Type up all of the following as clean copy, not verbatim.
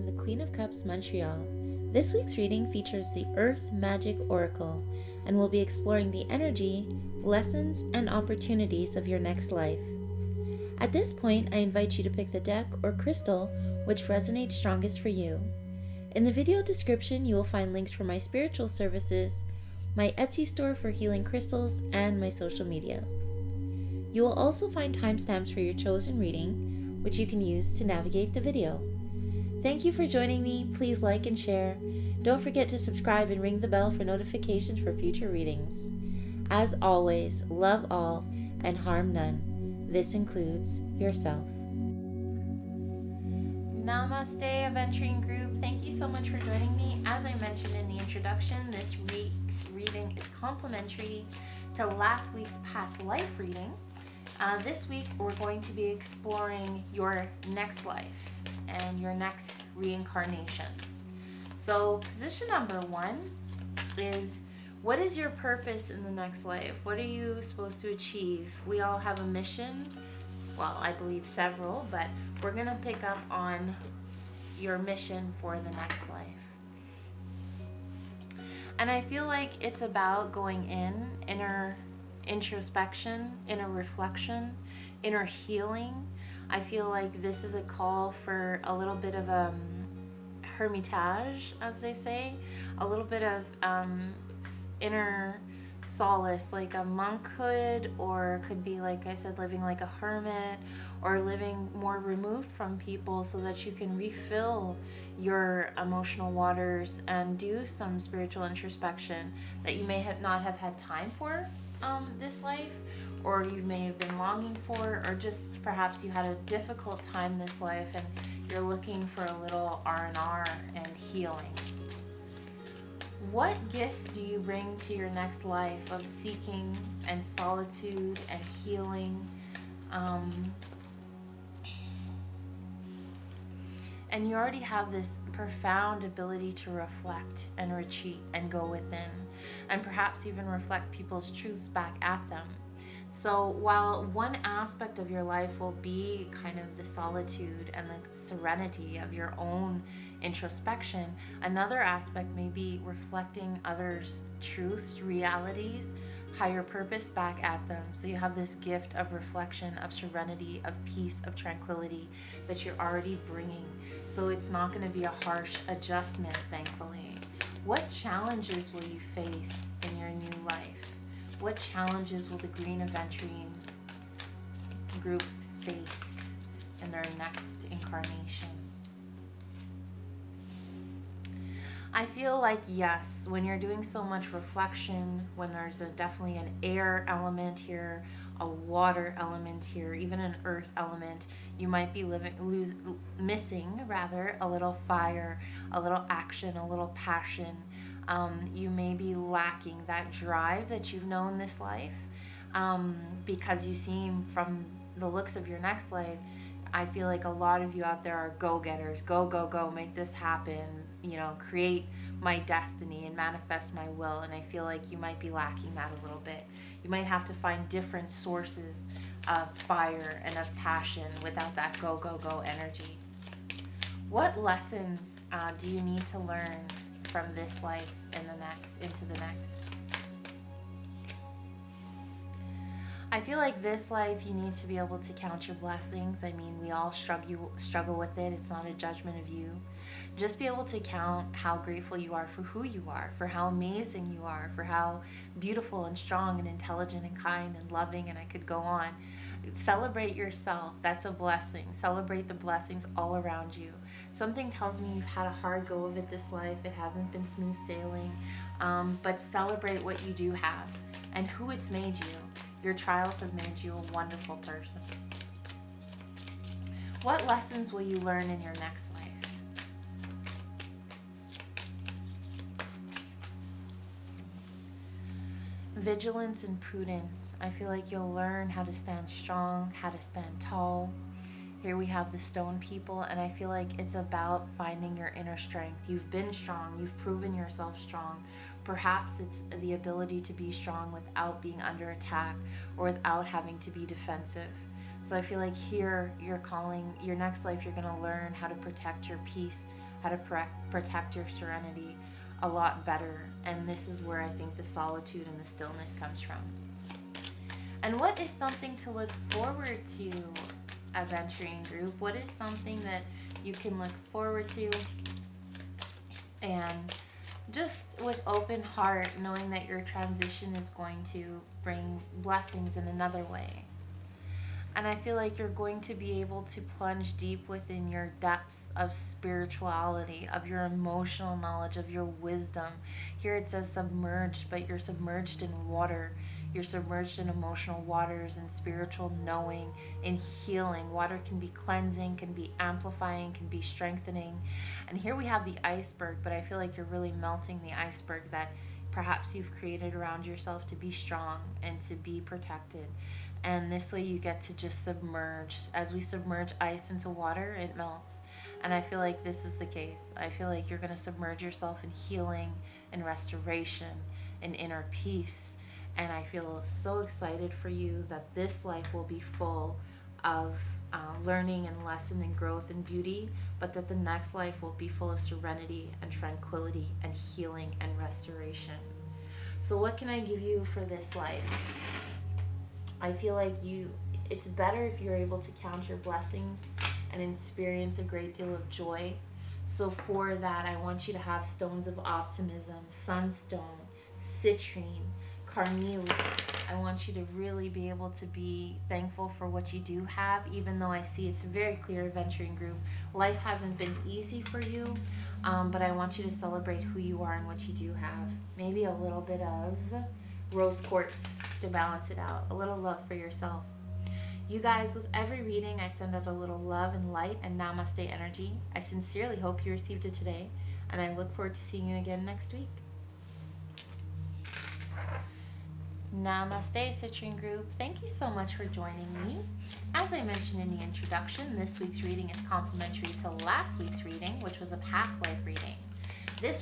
I'm the Queen of Cups Montreal. This week's reading features the Earth Magick Oracle and will be exploring the energy, lessons, and opportunities of your next life. At this point, I invite you to pick the deck or crystal which resonates strongest for you. In the video description, you will find links for my spiritual services, my Etsy store for healing crystals, and my social media. You will also find timestamps for your chosen reading, which you can use to navigate the video. Thank you for joining me. Please like and share. Don't forget to subscribe and ring the bell for notifications for future readings. As always, love all and harm none. This includes yourself. Namaste, aventurine group. Thank you so much for joining me. As I mentioned in the introduction, this week's reading is complimentary to last week's past life reading. This week we're going to be exploring your next life and your next reincarnation. So position number 1 is, what is your purpose in the next life? What are you supposed to achieve? We all have a mission. Well, I believe several, but we're going to pick up on your mission for the next life. And I feel like it's about going in, inner introspection, inner reflection, inner healing. I feel like this is a call for a little bit of hermitage, as they say, a little bit of inner solace, like a monkhood, or could be, like I said, living like a hermit, or living more removed from people so that you can refill your emotional waters and do some spiritual introspection that you may not have had time for this life, or you may have been longing for, or just perhaps you had a difficult time this life and you're looking for a little R&R and healing. What gifts do you bring to your next life of seeking and solitude and healing? And you already have this profound ability to reflect and retreat and go within, and perhaps even reflect people's truths back at them. So while one aspect of your life will be kind of the solitude and the serenity of your own introspection, another aspect may be reflecting others' truths, realities, higher purpose back at them. So you have this gift of reflection, of serenity, of peace, of tranquility that you're already bringing. So it's not going to be a harsh adjustment, thankfully. What challenges will you face in your new life? What challenges will the Green Aventurine group face in their next incarnation? I feel like, yes, when you're doing so much reflection, when there's definitely an air element here, a water element here, even an earth element, you might be missing a little fire, a little action, a little passion. You may be lacking that drive that you've known this life, because you seem, from the looks of your next life, I feel like a lot of you out there are go-getters. Go, go, go, make this happen, create my destiny and manifest my will. And I feel like you might be lacking that a little bit. You might have to find different sources of fire and of passion without that go, go, go energy. What lessons do you need to learn from this life and the next, into the next? I feel like this life, you need to be able to count your blessings. I mean, we all struggle with it. It's not a judgment of you. Just be able to count how grateful you are for who you are, for how amazing you are, for how beautiful and strong and intelligent and kind and loving, and I could go on. Celebrate yourself. That's a blessing. Celebrate the blessings all around you. Something tells me you've had a hard go of it this life. It hasn't been smooth sailing, but celebrate what you do have and who it's made you. Your trials have made you a wonderful person. What lessons will you learn in your next life? Vigilance and prudence. I feel like you'll learn how to stand strong, how to stand tall. Here we have the stone people, and I feel like it's about finding your inner strength. You've been strong. You've proven yourself strong. Perhaps it's the ability to be strong without being under attack or without having to be defensive. So I feel like here you're calling your next life, you're going to learn how to protect your peace, how to protect your serenity a lot better. And this is where I think the solitude and the stillness comes from. And what is something to look forward to, aventurine group? What is something that you can look forward to? And just with open heart, knowing that your transition is going to bring blessings in another way. And I feel like you're going to be able to plunge deep within your depths of spirituality, of your emotional knowledge, of your wisdom. Here it says submerged, but you're submerged in water. You're submerged in emotional waters and spiritual knowing, in healing. Water can be cleansing, can be amplifying, can be strengthening. And here we have the iceberg, but I feel like you're really melting the iceberg that perhaps you've created around yourself to be strong and to be protected. And this way you get to just submerge. As we submerge ice into water, it melts. And I feel like this is the case. I feel like you're going to submerge yourself in healing and restoration and inner peace. And I feel so excited for you that this life will be full of learning and lesson and growth and beauty, but that the next life will be full of serenity and tranquility and healing and restoration. So what can I give you for this life? I feel like it's better if you're able to count your blessings and experience a great deal of joy. So for that, I want you to have stones of optimism, sunstone, citrine, carnelian. I want you to really be able to be thankful for what you do have, even though I see it's very clear, aventurine group, life hasn't been easy for you, but I want you to celebrate who you are and what you do have. Maybe a little bit of rose quartz to balance it out, a little love for yourself. You guys, with every reading, I send out a little love and light and namaste energy. I sincerely hope you received it today, and I look forward to seeing you again next week. Namaste, citrine group. Thank you so much for joining me. As I mentioned in the introduction, this week's reading is complementary to last week's reading, which was a past life reading. This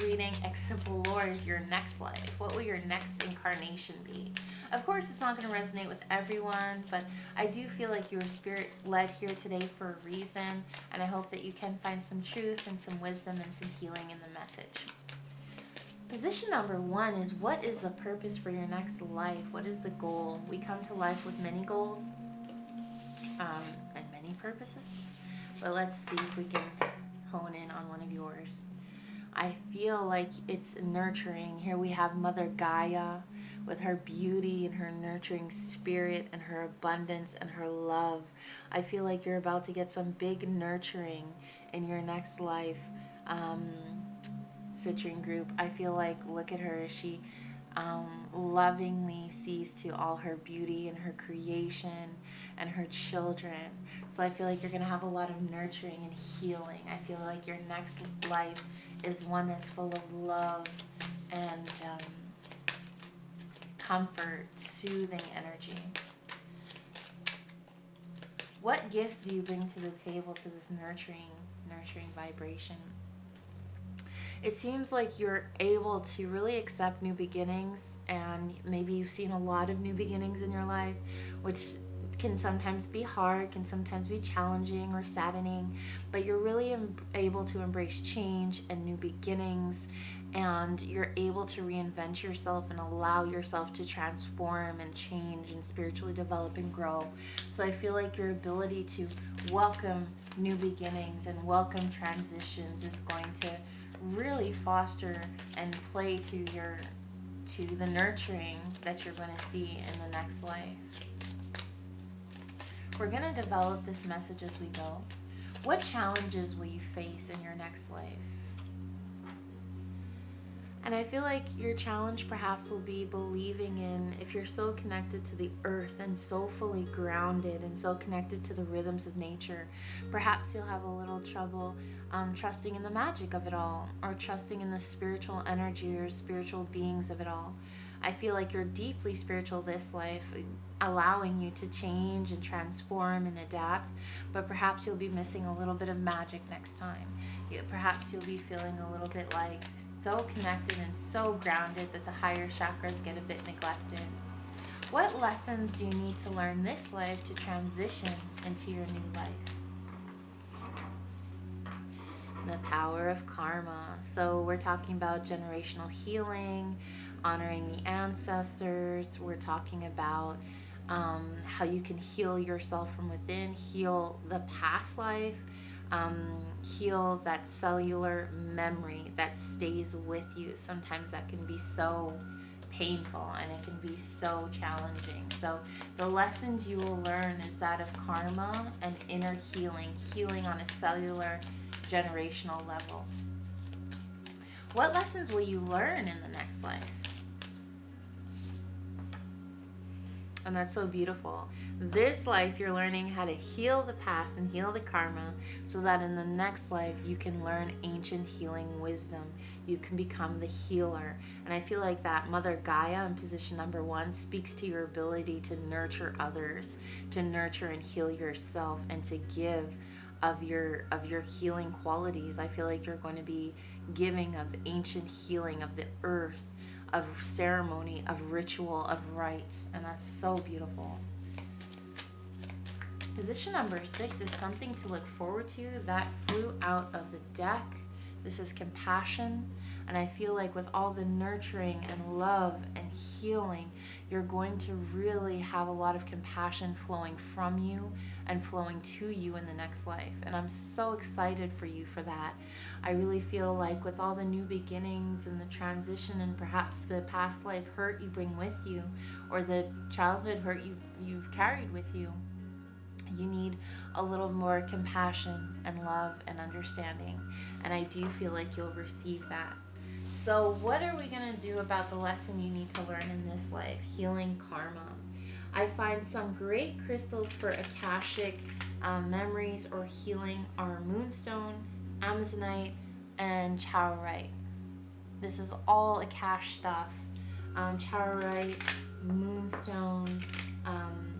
reading explores your next life. What will your next incarnation be? Of course, it's not going to resonate with everyone, but I do feel like you were spirit-led here today for a reason, and I hope that you can find some truth and some wisdom and some healing in the message. Position number 1 is, what is the purpose for your next life? What is the goal? We come to life with many goals and many purposes, but let's see if we can hone in on one of yours. I feel like it's nurturing. Here we have Mother Gaia with her beauty and her nurturing spirit and her abundance and her love. I feel like you're about to get some big nurturing in your next life. Citrine group, I feel like, look at her, she lovingly sees to all her beauty and her creation and her children. So I feel like you're going to have a lot of nurturing and healing. I feel like your next life is one that's full of love and comfort, soothing energy. What gifts do you bring to the table, to this nurturing vibration? It seems like you're able to really accept new beginnings, and maybe you've seen a lot of new beginnings in your life, which can sometimes be hard, can sometimes be challenging or saddening, but you're really able to embrace change and new beginnings, and you're able to reinvent yourself and allow yourself to transform and change and spiritually develop and grow. So I feel like your ability to welcome new beginnings and welcome transitions is going to really foster and play to the nurturing that you're going to see in the next life. We're going to develop this message as we go. What challenges will you face in your next life? And I feel like your challenge perhaps will be believing in, if you're so connected to the earth and so fully grounded and so connected to the rhythms of nature, perhaps you'll have a little trouble trusting in the magic of it all, or trusting in the spiritual energy or spiritual beings of it all. I feel like you're deeply spiritual this life, allowing you to change and transform and adapt, but perhaps you'll be missing a little bit of magic next time. Perhaps you'll be feeling a little bit like so connected and so grounded that the higher chakras get a bit neglected. What lessons do you need to learn this life to transition into your new life? The power of karma. So we're talking about generational healing, honoring the ancestors. We're talking about how you can heal yourself from within, heal the past life, heal that cellular memory that stays with you. Sometimes that can be so painful and it can be so challenging. So the lessons you will learn is that of karma and inner healing, healing on a cellular generational level. What lessons will you learn in the next life? And that's so beautiful. This life, you're learning how to heal the past and heal the karma so that in the next life, you can learn ancient healing wisdom. You can become the healer. And I feel like that Mother Gaia in position number 1 speaks to your ability to nurture others, to nurture and heal yourself, and to give of your healing qualities. I feel like you're going to be giving of ancient healing of the earth, of ceremony, of ritual, of rites, and that's so beautiful. Position number 6 is something to look forward to. That flew out of the deck. This is compassion, and I feel like with all the nurturing and love and healing, you're going to really have a lot of compassion flowing from you and flowing to you in the next life. And I'm so excited for you for that. I really feel like with all the new beginnings and the transition and perhaps the past life hurt you bring with you, or the childhood hurt you've carried with you, you need a little more compassion and love and understanding. And I do feel like you'll receive that. So what are we going to do about the lesson you need to learn in this life? Healing karma. I find some great crystals for Akashic memories or healing are moonstone, amazonite, and charoite. This is all Akash stuff. Charoite, moonstone,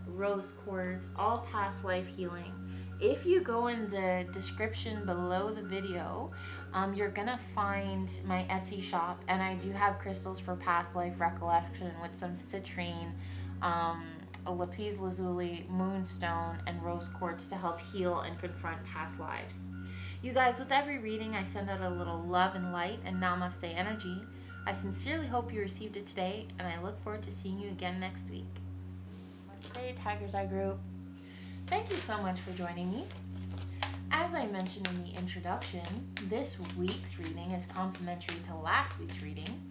rose quartz, all past life healing. If you go in the description below the video, you're gonna find my Etsy shop, and I do have crystals for past life recollection with some citrine, lapis lazuli, moonstone, and rose quartz to help heal and confront past lives. You guys, with every reading, I send out a little love and light and namaste energy. I sincerely hope you received it today, and I look forward to seeing you again next week. Namaste, Tiger's Eye Group. Thank you so much for joining me. As I mentioned in the introduction, this week's reading is complementary to last week's reading,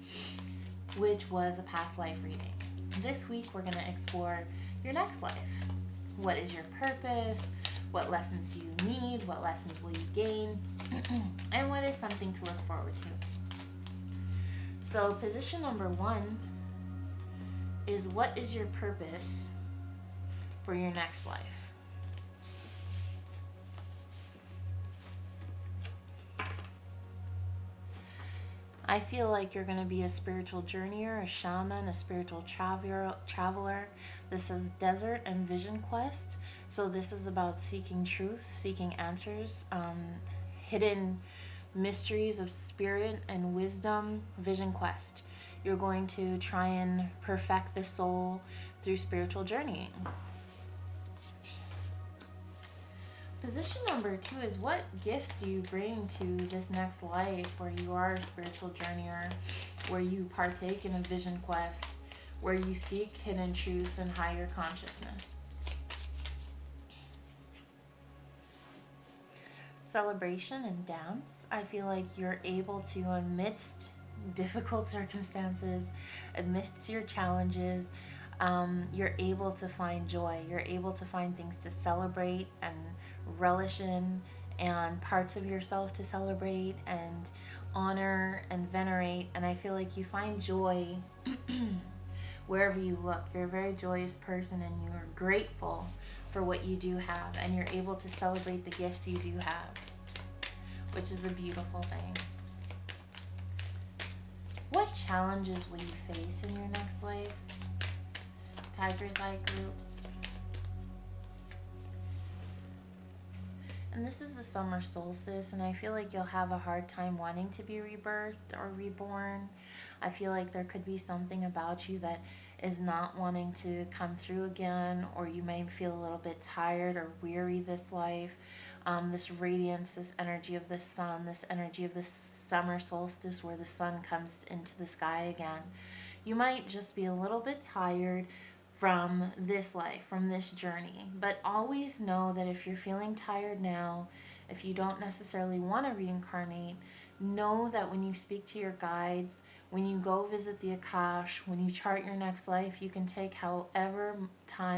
which was a past life reading. This week, we're going to explore your next life. What is your purpose? What lessons do you need? What lessons will you gain? And what is something to look forward to? So position number 1 is, what is your purpose for your next life? I feel like you're going to be a spiritual journeyer, a shaman, a spiritual traveler. This is desert and vision quest. So this is about seeking truth, seeking answers, hidden mysteries of spirit and wisdom, vision quest. You're going to try and perfect the soul through spiritual journeying. Position number 2 is, what gifts do you bring to this next life where you are a spiritual journeyer, where you partake in a vision quest, where you seek hidden truths and higher consciousness? Celebration and dance. I feel like you're able to, amidst difficult circumstances, amidst your challenges, you're able to find joy. You're able to find things to celebrate and relish in, and parts of yourself to celebrate and honor and venerate. And I feel like you find joy wherever you look. You're a very joyous person, and you are grateful for what you do have, and you're able to celebrate the gifts you do have, which is a beautiful thing. What challenges will you face in your next life? Tiger's Eye Group. And this is the summer solstice, and I feel like you'll have a hard time wanting to be rebirthed or reborn. I feel like there could be something about you that is not wanting to come through again, or you may feel a little bit tired or weary this life. this radiance, this energy of the sun, this energy of the summer solstice where the sun comes into the sky again. You might just be a little bit tired from this life, from this journey. But always know that if you're feeling tired now, if you don't necessarily want to reincarnate, know that when you speak to your guides, when you go visit the Akash, when you chart your next life, you can take however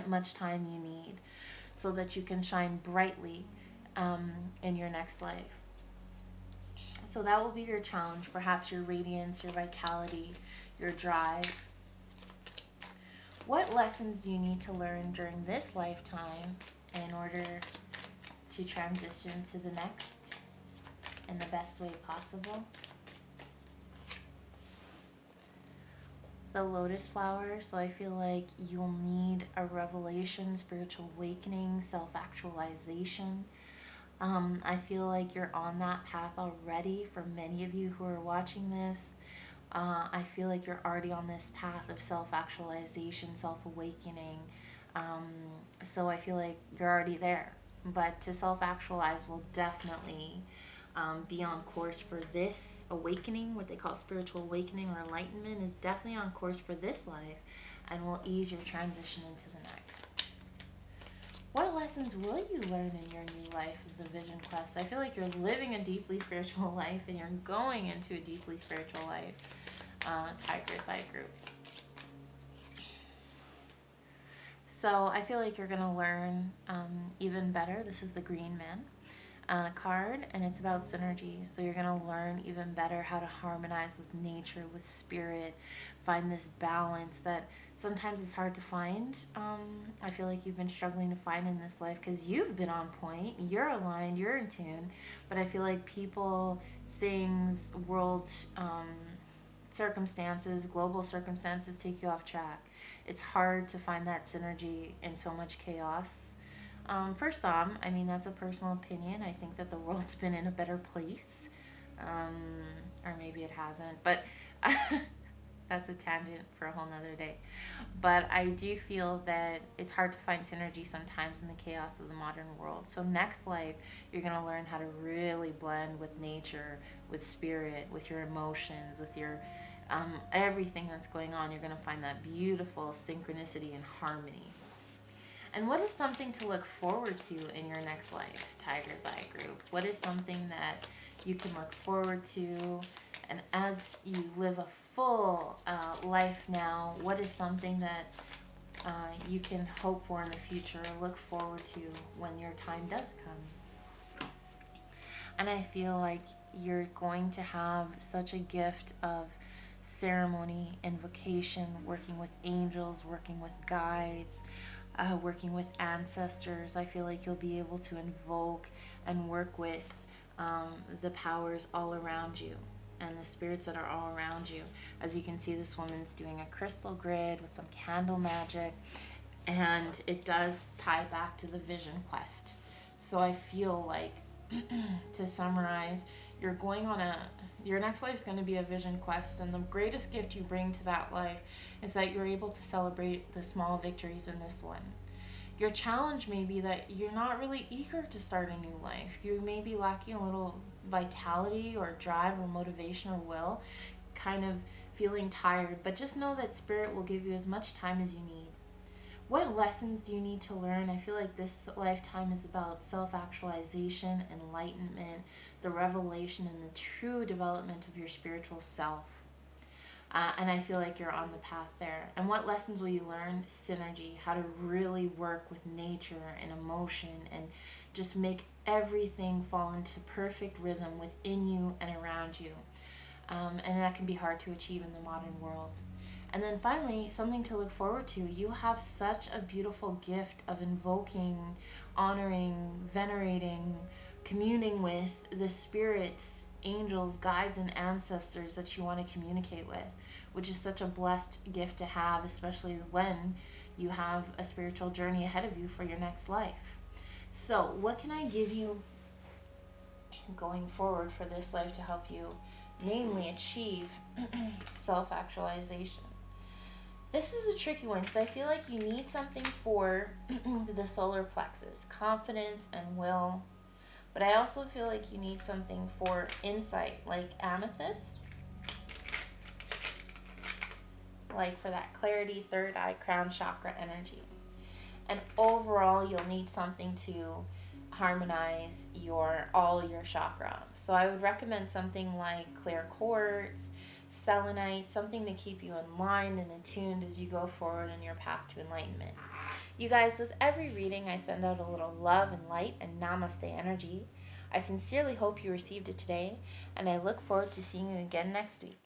much time you need so that you can shine brightly in your next life. So that will be your challenge, perhaps your radiance, your vitality, your drive. What lessons do you need to learn during this lifetime in order to transition to the next in the best way possible? The lotus flower, so I feel like you'll need a revelation, spiritual awakening, self-actualization. I feel like you're on that path already for many of you who are watching this. I feel like you're already on this path of self-actualization, self-awakening. Um, so I feel like you're already there. But to self-actualize will definitely be on course for this awakening, what they call spiritual awakening or enlightenment, is definitely on course for this life and will ease your transition into the next. What lessons will you learn in your new life of the Vision Quest? I feel like you're living a deeply spiritual life and you're going into a deeply spiritual life. Tiger's Eye group. So I feel like you're going to learn even better. This is the Green Man card, and it's about synergy. So you're going to learn even better how to harmonize with nature, with spirit, find this balance that sometimes it's hard to find. I feel like you've been struggling to find in this life because you've been on point, you're aligned, you're in tune, but I feel like people, things, world circumstances, global circumstances take you off track. It's hard to find that synergy in so much chaos. For some, I mean, that's a personal opinion. I think that the world's been in a better place. Or maybe it hasn't. But that's a tangent for a whole nother day. But I do feel that it's hard to find synergy sometimes in the chaos of the modern world. So next life, you're going to learn how to really blend with nature, with spirit, with your emotions, with your everything that's going on. You're going to find that beautiful synchronicity and harmony. And what is something to look forward to in your next life, Tiger's Eye group? What is something that you can look forward to? And as you live a full life now, what is something that you can hope for in the future, look forward to when your time does come? And I feel like you're going to have such a gift of ceremony, invocation, working with angels, working with guides, working with ancestors. I feel like you'll be able to invoke and work with the powers all around you and the spirits that are all around you. As you can see, this woman's doing a crystal grid with some candle magic, and it does tie back to the Vision Quest. So I feel like, to summarize, you're going on your next life is going to be a Vision Quest, and the greatest gift you bring to that life is that you're able to celebrate the small victories in this one. Your challenge may be that you're not really eager to start a new life. You may be lacking a little vitality or drive or motivation or will, kind of feeling tired, but just know that Spirit will give you as much time as you need. What lessons do you need to learn? I feel like this lifetime is about self-actualization, enlightenment, the revelation, and the true development of your spiritual self. And I feel like you're on the path there. And what lessons will you learn? Synergy, how to really work with nature and emotion and just make everything fall into perfect rhythm within you and around you. And that can be hard to achieve in the modern world. And then finally, something to look forward to. You have such a beautiful gift of invoking, honoring, venerating, communing with the spirits, angels, guides, and ancestors that you want to communicate with, which is such a blessed gift to have, especially when you have a spiritual journey ahead of you for your next life. So, what can I give you going forward for this life to help you, namely, achieve self-actualization? This is a tricky one because I feel like you need something for the solar plexus, confidence and will. But I also feel like you need something for insight, like amethyst, like for that clarity, third eye, crown chakra energy. And overall, you'll need something to harmonize your all your chakra. So I would recommend something like clear quartz, selenite, something to keep you in line and attuned as you go forward in your path to enlightenment. You guys, with every reading, I send out a little love and light and namaste energy. I sincerely hope you received it today, and I look forward to seeing you again next week.